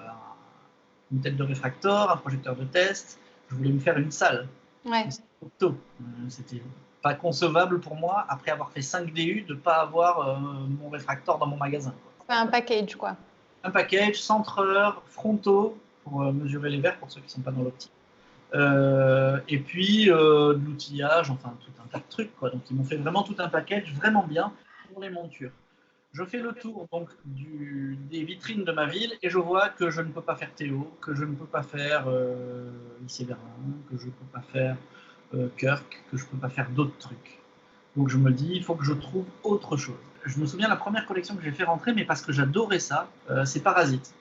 une tête de réfractor, un projecteur de test. Je voulais me faire une salle. Ouais. C'était pas concevable pour moi, après avoir fait 5 DU, de ne pas avoir mon réfractor dans mon magasin. C'est un package, quoi. Un package, centreur, frontaux, pour mesurer les verres, pour ceux qui ne sont pas dans l'optique. Et puis de l'outillage, enfin tout un tas de trucs, quoi. Donc ils m'ont fait vraiment tout un package vraiment bien pour les montures. Je fais le tour donc des vitrines de ma ville et je vois que je ne peux pas faire Théo, que je ne peux pas faire lycée Berlin, que je ne peux pas faire Kirk, que je ne peux pas faire d'autres trucs. Donc je me dis, il faut que je trouve autre chose. Je me souviens la première collection que j'ai fait rentrer, mais parce que j'adorais ça, c'est Parasite.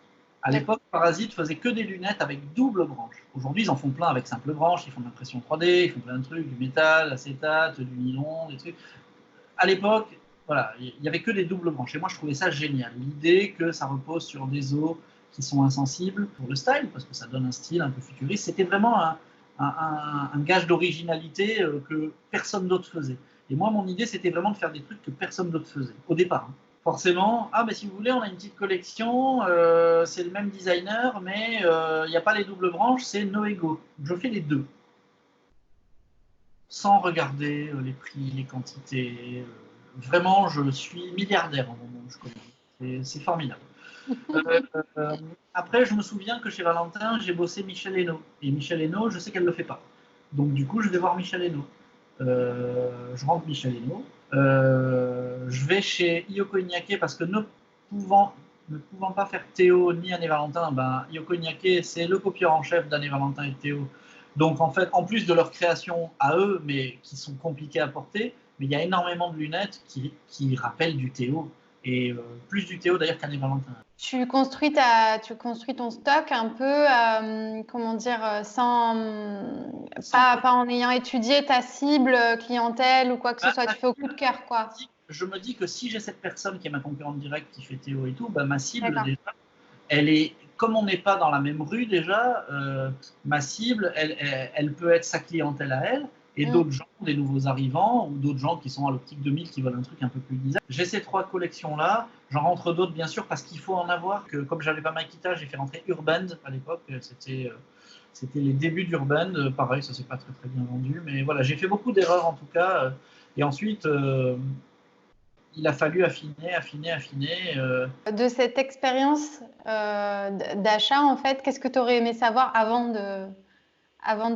À l'époque, Parasite faisait que des lunettes avec double branche. Aujourd'hui, ils en font plein avec simple branche, ils font de l'impression 3D, ils font plein de trucs, du métal, l'acétate, du nylon, des trucs. À l'époque, voilà, il n'y avait que des doubles branches. Et moi, je trouvais ça génial. L'idée que ça repose sur des os qui sont insensibles pour le style, parce que ça donne un style un peu futuriste, c'était vraiment un gage d'originalité que personne d'autre faisait. Et moi, mon idée, c'était vraiment de faire des trucs que personne d'autre faisait, au départ. Forcément, ah, mais si vous voulez, on a une petite collection, c'est le même designer, mais il n'y a pas les doubles branches, c'est Noego. Je fais les deux. Sans regarder les prix, les quantités. Vraiment, je suis milliardaire au moment où je commence. C'est formidable. Après, je me souviens que chez Valentin, j'ai bossé Michel Hainaut. Et Michel Hainaut, je sais qu'elle ne le fait pas. Donc, du coup, je vais voir Michel Hainaut. Je rentre Michel Hainaut. Je vais chez Yoko Iñaki parce que ne pouvant pas faire Théo ni Anne et Valentin, ben, Yoko Iñaki, c'est le copieur en chef d'Anne et Valentin et Théo. Donc, en fait, en plus de leur création à eux, mais qui sont compliquées à porter, mais il y a énormément de lunettes qui rappellent du Théo. Et plus du Théo d'ailleurs qu'Anne et Valentin. Tu construis ton stock un peu, comment dire, pas en ayant étudié ta cible clientèle ou quoi que ce soit. Tu fais au coup de cœur, quoi. Je me dis que si j'ai cette personne qui est ma concurrente directe qui fait Théo et tout, bah, ma cible déjà, elle est, comme on n'est pas dans la même rue déjà, ma cible, elle peut être sa clientèle à elle et d'autres gens, des nouveaux arrivants ou d'autres gens qui sont à l'optique 2000 qui veulent un truc un peu plus design. J'ai ces 3 collections-là, j'en rentre d'autres bien sûr parce qu'il faut en avoir. Que, comme j'avais pas Makita, j'ai fait rentrer Urband à l'époque, c'était les débuts d'Urband, pareil, ça s'est pas très très bien vendu, mais voilà, j'ai fait beaucoup d'erreurs en tout cas, et ensuite il a fallu affiner. De cette expérience d'achat, en fait, qu'est-ce que tu aurais aimé savoir avant de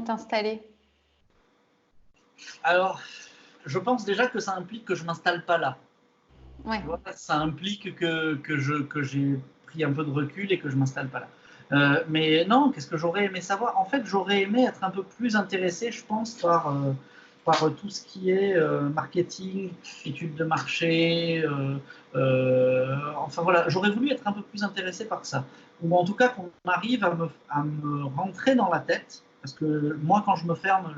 t'installer? Alors, je pense déjà que ça implique que je ne m'installe pas là. Ouais. Tu vois, ça implique que j'ai pris un peu de recul et que je ne m'installe pas là. Mais non, qu'est-ce que j'aurais aimé savoir? En fait, j'aurais aimé être un peu plus intéressé, je pense, par tout ce qui est marketing, études de marché. Enfin voilà, j'aurais voulu être un peu plus intéressé par ça. Ou en tout cas qu'on arrive à me rentrer dans la tête. Parce que moi, quand je me ferme,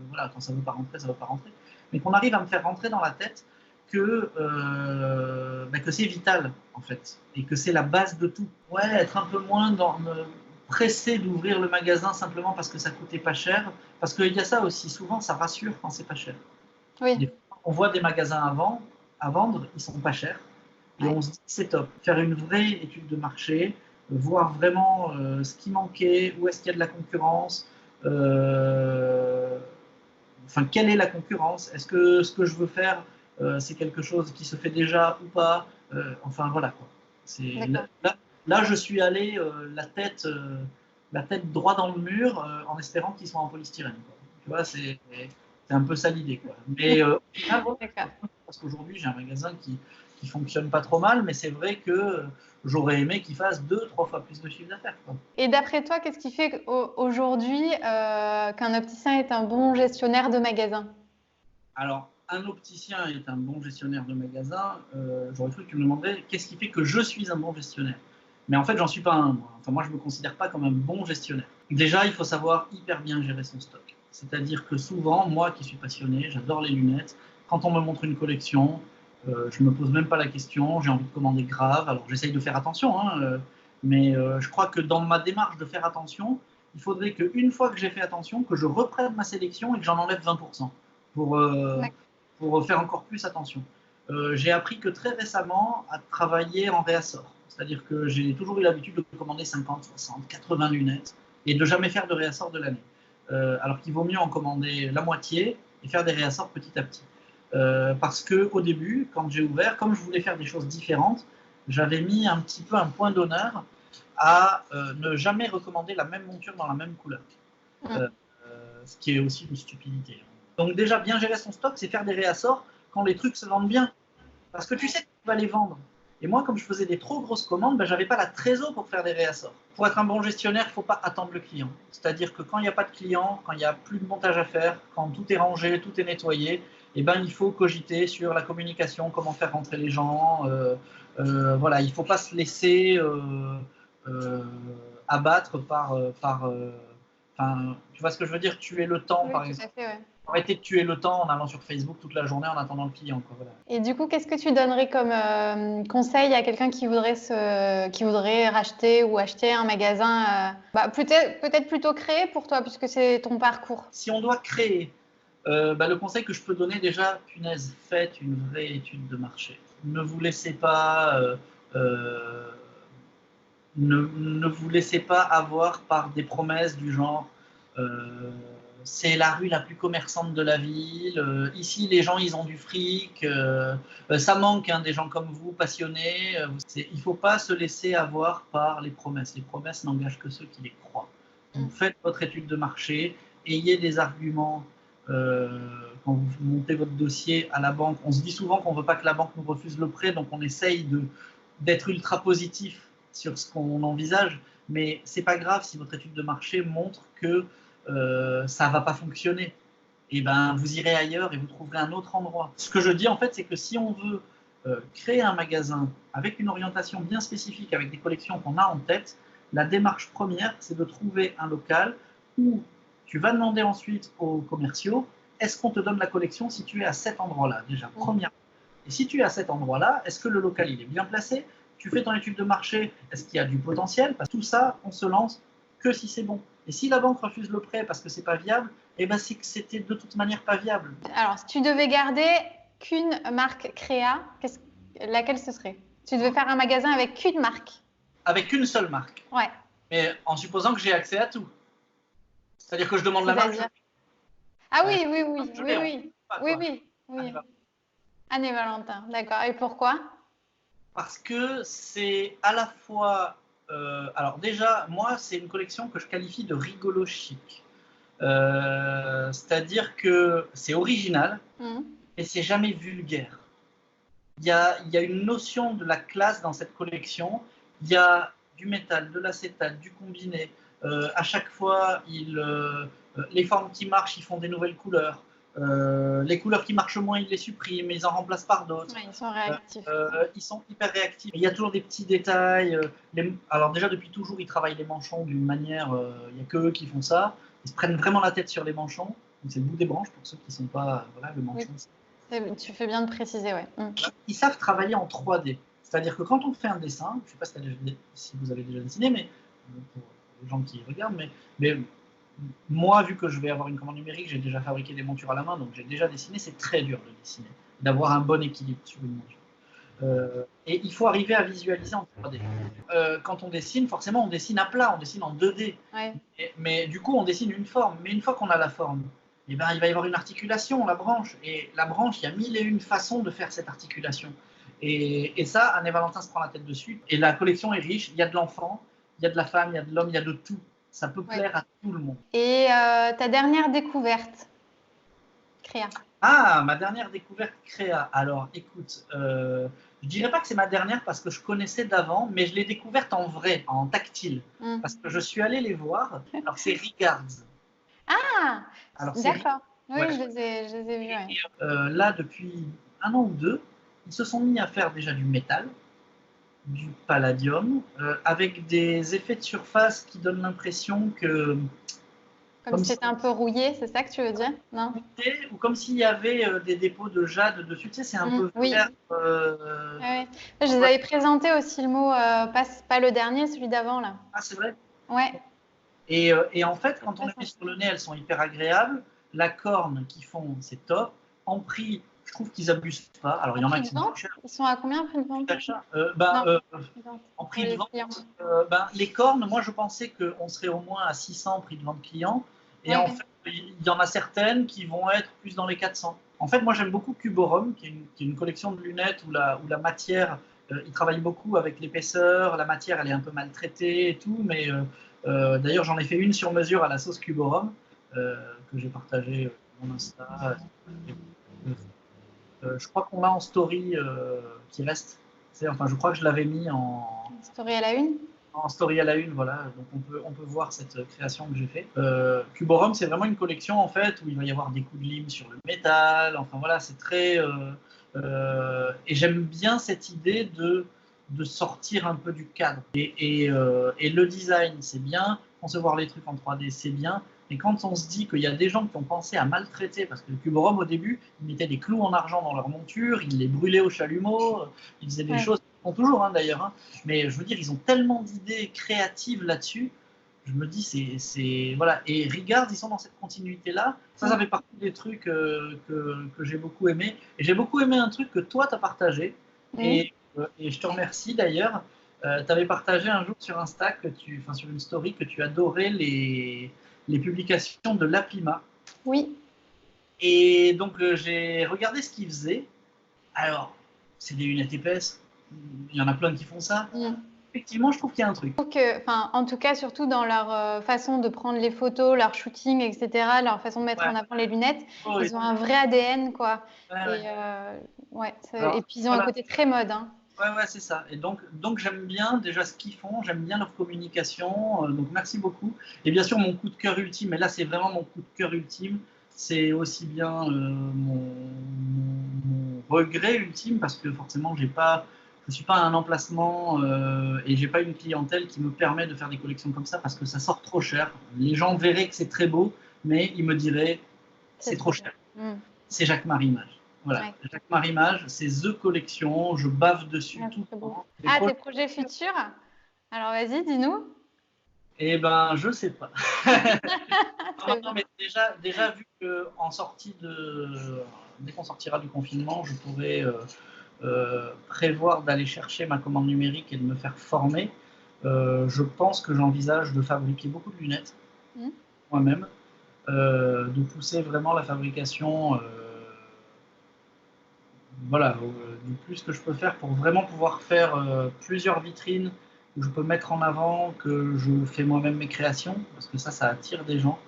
voilà, quand ça ne veut pas rentrer, ça ne veut pas rentrer. Mais qu'on arrive à me faire rentrer dans la tête que c'est vital, en fait. Et que c'est la base de tout. Ouais, être un peu moins pressé d'ouvrir le magasin simplement parce que ça coûtait pas cher. Parce qu'il y a ça aussi, souvent, ça rassure quand c'est pas cher. Oui. On voit des magasins à vendre, ils sont pas chers. Et on se dit, c'est top. Faire une vraie étude de marché, voir vraiment ce qui manquait, où est-ce qu'il y a de la concurrence, quelle est la concurrence, est-ce que ce que je veux faire, c'est quelque chose qui se fait déjà ou pas, enfin voilà quoi. Là, je suis allé la tête droit dans le mur en espérant qu'ils soient en polystyrène, quoi. Tu vois, c'est un peu ça l'idée, quoi. Mais parce qu'aujourd'hui j'ai un magasin qui fonctionne pas trop mal, mais c'est vrai que j'aurais aimé qu'il fasse 2-3 fois plus de chiffre d'affaires. Et d'après toi, qu'est-ce qui fait aujourd'hui qu'un opticien est un bon gestionnaire de magasin? Alors, un opticien est un bon gestionnaire de magasin. J'aurais cru que tu me demanderais qu'est-ce qui fait que je suis un bon gestionnaire. Mais en fait, j'en suis pas un. Moi, je me considère pas comme un bon gestionnaire. Déjà, il faut savoir hyper bien gérer son stock. C'est-à-dire que souvent, moi qui suis passionné, j'adore les lunettes. Quand on me montre une collection, je me pose même pas la question. J'ai envie de commander grave. Alors, j'essaye de faire attention, mais je crois que dans ma démarche de faire attention, il faudrait qu'une fois que j'ai fait attention, que je reprenne ma sélection et que j'en enlève 20%. Pour faire encore plus attention. J'ai appris que très récemment à travailler en réassort. C'est-à-dire que j'ai toujours eu l'habitude de commander 50, 60, 80 lunettes et de jamais faire de réassort de l'année. Alors qu'il vaut mieux en commander la moitié et faire des réassorts petit à petit. Parce qu'au début, quand j'ai ouvert, comme je voulais faire des choses différentes, j'avais mis un petit peu un point d'honneur à ne jamais recommander la même monture dans la même couleur. Ce qui est aussi une stupidité. Donc déjà, bien gérer son stock, c'est faire des réassorts quand les trucs se vendent bien. Parce que tu sais que tu vas les vendre. Et moi, comme je faisais des trop grosses commandes, ben, je n'avais pas la trésor pour faire des réassorts. Pour être un bon gestionnaire, il ne faut pas attendre le client. C'est-à-dire que quand il n'y a pas de client, quand il n'y a plus de montage à faire, quand tout est rangé, tout est nettoyé, eh ben, il faut cogiter sur la communication, comment faire rentrer les gens. Voilà, il ne faut pas se laisser abattre tu vois ce que je veux dire, tuer le temps, Oui, par tout exemple. à fait, ouais. Arrêter de tuer le temps en allant sur Facebook toute la journée en attendant le client. Quoi, voilà. Et du coup, qu'est-ce que tu donnerais comme conseil à quelqu'un qui voudrait racheter ou acheter un magasin peut-être plutôt créé pour toi, puisque c'est ton parcours. Si on doit créer, le conseil que je peux donner déjà, punaise, faites une vraie étude de marché. Ne vous laissez pas, ne vous laissez pas avoir par des promesses du genre c'est la rue la plus commerçante de la ville, ici les gens ils ont du fric, ça manque des gens comme vous, passionnés. Il ne faut pas se laisser avoir par les promesses. Les promesses n'engagent que ceux qui les croient. Donc faites votre étude de marché, ayez des arguments quand vous montez votre dossier à la banque. On se dit souvent qu'on ne veut pas que la banque nous refuse le prêt, donc on essaye d'être ultra positif sur ce qu'on envisage, mais c'est pas grave si votre étude de marché montre que ça ne va pas fonctionner. Et ben, vous irez ailleurs et vous trouverez un autre endroit. Ce que je dis en fait, c'est que si on veut créer un magasin avec une orientation bien spécifique, avec des collections qu'on a en tête, la démarche première, c'est de trouver un local où tu vas demander ensuite aux commerciaux, est-ce qu'on te donne la collection si tu es à cet endroit-là, déjà, première. Et si tu es à cet endroit-là, est-ce que le local il est bien placé? Tu fais ton étude de marché, est-ce qu'il y a du potentiel? Parce que tout ça, on se lance que si c'est bon. Et si la banque refuse le prêt parce que c'est pas viable, eh ben c'est que c'était de toute manière pas viable. Alors, si tu devais garder qu'une marque créa, laquelle ce serait? Tu devais faire un magasin avec qu'une marque. Avec une seule marque. Ouais. Mais en supposant que j'ai accès à tout. C'est-à-dire que je demande la marque. Ah oui, oui. Anne et Valentin, d'accord. Et pourquoi? Parce que c'est à la fois... alors déjà, moi, c'est une collection que je qualifie de rigolo chic. C'est-à-dire que c'est original et c'est jamais vulgaire. Il y a une notion de la classe dans cette collection. Il y a du métal, de l'acétate, du combiné. À chaque fois, les formes qui marchent, ils font des nouvelles couleurs. Les couleurs qui marchent moins, ils les suppriment, ils en remplacent par d'autres. Ouais, ils sont réactifs. Ils sont hyper réactifs. Il y a toujours des petits détails. Alors déjà, depuis toujours, ils travaillent les manchons d'une manière... il n'y a que eux qui font ça. Ils se prennent vraiment la tête sur les manchons. C'est le bout des branches pour ceux qui ne sont pas... Voilà, le manchon. Oui. Tu fais bien de préciser, ouais. Ils savent travailler en 3D. C'est-à-dire que quand on fait un dessin, je ne sais pas si vous avez déjà dessiné, mais pour les gens qui regardent, mais moi, vu que je vais avoir une commande numérique, j'ai déjà fabriqué des montures à la main, donc j'ai déjà dessiné, c'est très dur de dessiner, d'avoir un bon équilibre sur une monture. Et il faut arriver à visualiser en 3D. Quand on dessine, forcément, on dessine à plat, on dessine en 2D. Ouais. Mais du coup, on dessine une forme. Mais une fois qu'on a la forme, eh ben, il va y avoir une articulation, la branche. Et la branche, il y a 1001 façons de faire cette articulation. Et ça, Anne et Valentin se prend la tête dessus. Et la collection est riche. Il y a de l'enfant, il y a de la femme, il y a de l'homme, il y a de tout. Ça peut plaire à tout le monde. Et ta dernière découverte, créa? Ah, ma dernière découverte créa. Alors, écoute, je dirais pas que c'est ma dernière parce que je connaissais d'avant, mais je l'ai découverte en vrai, en tactile. Parce que je suis allé les voir. Alors, c'est Regards. Ah, d'accord. Oui, ouais. je les ai vus. Ouais. Et, là, depuis 1 an ou 2, ils se sont mis à faire déjà du métal, du palladium, avec des effets de surface qui donnent l'impression que... Comme si c'était un peu rouillé, c'est ça que tu veux dire? Non? Ou comme s'il y avait des dépôts de jade dessus, tu sais, c'est un peu vert. Ouais. Je les avais présentés aussi, le mot, pas le dernier, celui d'avant, là. Ah, c'est vrai? Ouais. Et en fait, quand on les met sur le nez, elles sont hyper agréables. La corne qu'ils font, c'est top. En prix, Je trouve qu'ils abusent pas. Alors, il y en a Prix qui de sont vente, plus chers ils sont à combien prix de vente? d'achat. Non, prix de vente En pour prix de les vente, clients. les cornes, moi, je pensais qu'on serait au moins à 600 prix de vente client. Et en Ouais. fait, il y en a certaines qui vont être plus dans les 400. En fait, moi, j'aime beaucoup Cuborum, qui est une collection de lunettes où la matière, ils travaillent beaucoup avec l'épaisseur. La matière, elle est un peu maltraitée et tout. Mais d'ailleurs, j'en ai fait une sur mesure à la sauce Cuborum, que j'ai partagée sur mon Insta. Je crois qu'on l'a en story qui reste. Enfin, je crois que je l'avais mis Story à la une. en story à la une, voilà. Donc on peut voir cette création que j'ai fait. Cuborum, c'est vraiment une collection en fait où il va y avoir des coups de lime sur le métal. Enfin voilà, c'est très. Et j'aime bien cette idée de sortir un peu du cadre. Et le design, c'est bien. Concevoir les trucs en 3D, c'est bien. Et quand on se dit qu'il y a des gens qui ont pensé à maltraiter, parce que le Cuborum au début, ils mettaient des clous en argent dans leur monture, ils les brûlaient au chalumeau, ils faisaient des Ouais. choses, ils font toujours d'ailleurs, hein. Mais je veux dire, ils ont tellement d'idées créatives là-dessus. Je me dis, c'est voilà. Et Regards, ils sont dans cette continuité-là. Ça fait partie des trucs que j'ai beaucoup aimé. Et j'ai beaucoup aimé un truc que toi, tu as partagé. Et je te remercie d'ailleurs. Tu avais partagé un jour sur Insta, sur une story, que tu adorais les publications de Lapima. Oui. Et donc, j'ai regardé ce qu'ils faisaient. Alors, c'est des lunettes épaisses. Il y en a plein qui font ça. Effectivement, je trouve qu'il y a un truc. En tout cas, surtout dans leur façon de prendre les photos, leur shooting, etc., leur façon de mettre en avant les lunettes, ils ont un vrai ADN, quoi. Et puis, ils ont un côté très mode. Hein. Ouais, c'est ça. Et donc j'aime bien déjà ce qu'ils font, j'aime bien leur communication. Donc, merci beaucoup. Et bien sûr, mon coup de cœur ultime, et là, c'est vraiment mon coup de cœur ultime, c'est aussi bien mon regret ultime, parce que forcément, je ne suis pas à un emplacement et j'ai pas une clientèle qui me permet de faire des collections comme ça parce que ça sort trop cher. Les gens verraient que c'est très beau, mais ils me diraient c'est trop cher. C'est Jacquemart Images. Voilà, ouais. Jacquemart Images, c'est The Collection, je bave dessus tout le temps. Tes projets futurs? Alors vas-y, dis-nous. Eh ben, je sais pas. Non, mais déjà vu qu'en sortie dès qu'on sortira du confinement, je pourrais prévoir d'aller chercher ma commande numérique et de me faire former. Je pense que j'envisage de fabriquer beaucoup de lunettes moi-même, de pousser vraiment la fabrication du plus que je peux faire pour vraiment pouvoir faire plusieurs vitrines où je peux mettre en avant que je fais moi-même mes créations, parce que ça attire des gens,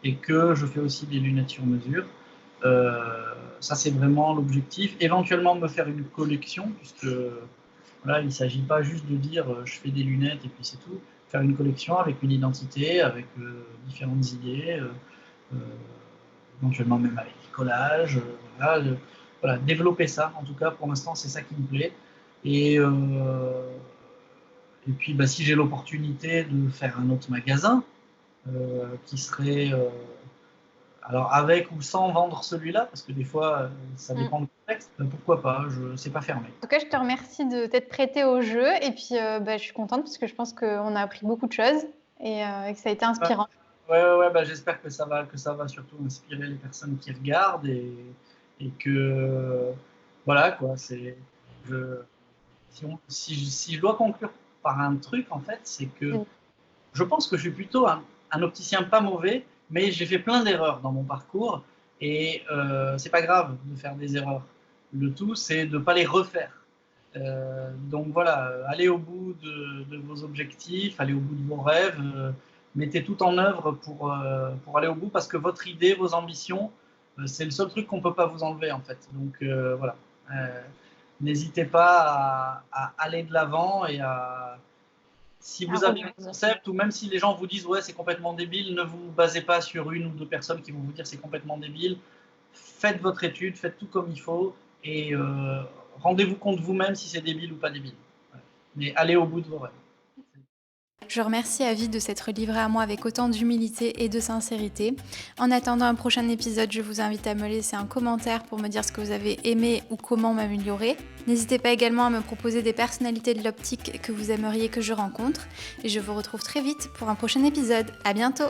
et que je fais aussi des lunettes sur mesure. Ça, c'est vraiment l'objectif. Éventuellement, me faire une collection, puisque voilà, il ne s'agit pas juste de dire je fais des lunettes et puis c'est tout. Faire une collection avec une identité, avec différentes idées, éventuellement même avec des collages. Voilà, développer ça, en tout cas, pour l'instant, c'est ça qui me plaît. Et puis, si j'ai l'opportunité de faire un autre magasin, qui serait, alors avec ou sans vendre celui-là, parce que des fois, ça dépend du contexte, pourquoi pas, c'est pas fermé. En tout cas, je te remercie de t'être prêté au jeu, et puis je suis contente, parce que je pense qu'on a appris beaucoup de choses, et que ça a été inspirant. Ouais, j'espère que ça va surtout inspirer les personnes qui regardent, et que voilà quoi, si je dois conclure par un truc en fait, c'est que je pense que je suis plutôt un opticien pas mauvais, mais j'ai fait plein d'erreurs dans mon parcours, et c'est pas grave de faire des erreurs. Le tout, c'est de pas les refaire. Donc voilà, allez au bout de vos objectifs, allez au bout de vos rêves, mettez tout en œuvre pour aller au bout, parce que votre idée, vos ambitions, c'est le seul truc qu'on ne peut pas vous enlever en fait. Donc voilà, n'hésitez pas à aller de l'avant, et si vous avez un concept, ou même si les gens vous disent ouais c'est complètement débile, ne vous basez pas sur une ou deux personnes qui vont vous dire c'est complètement débile. Faites votre étude, faites tout comme il faut, et rendez-vous compte vous-même si c'est débile ou pas débile. Mais allez au bout de vos rêves. Je remercie Avi de s'être livré à moi avec autant d'humilité et de sincérité. En attendant un prochain épisode, je vous invite à me laisser un commentaire pour me dire ce que vous avez aimé ou comment m'améliorer. N'hésitez pas également à me proposer des personnalités de l'optique que vous aimeriez que je rencontre. Et je vous retrouve très vite pour un prochain épisode. À bientôt!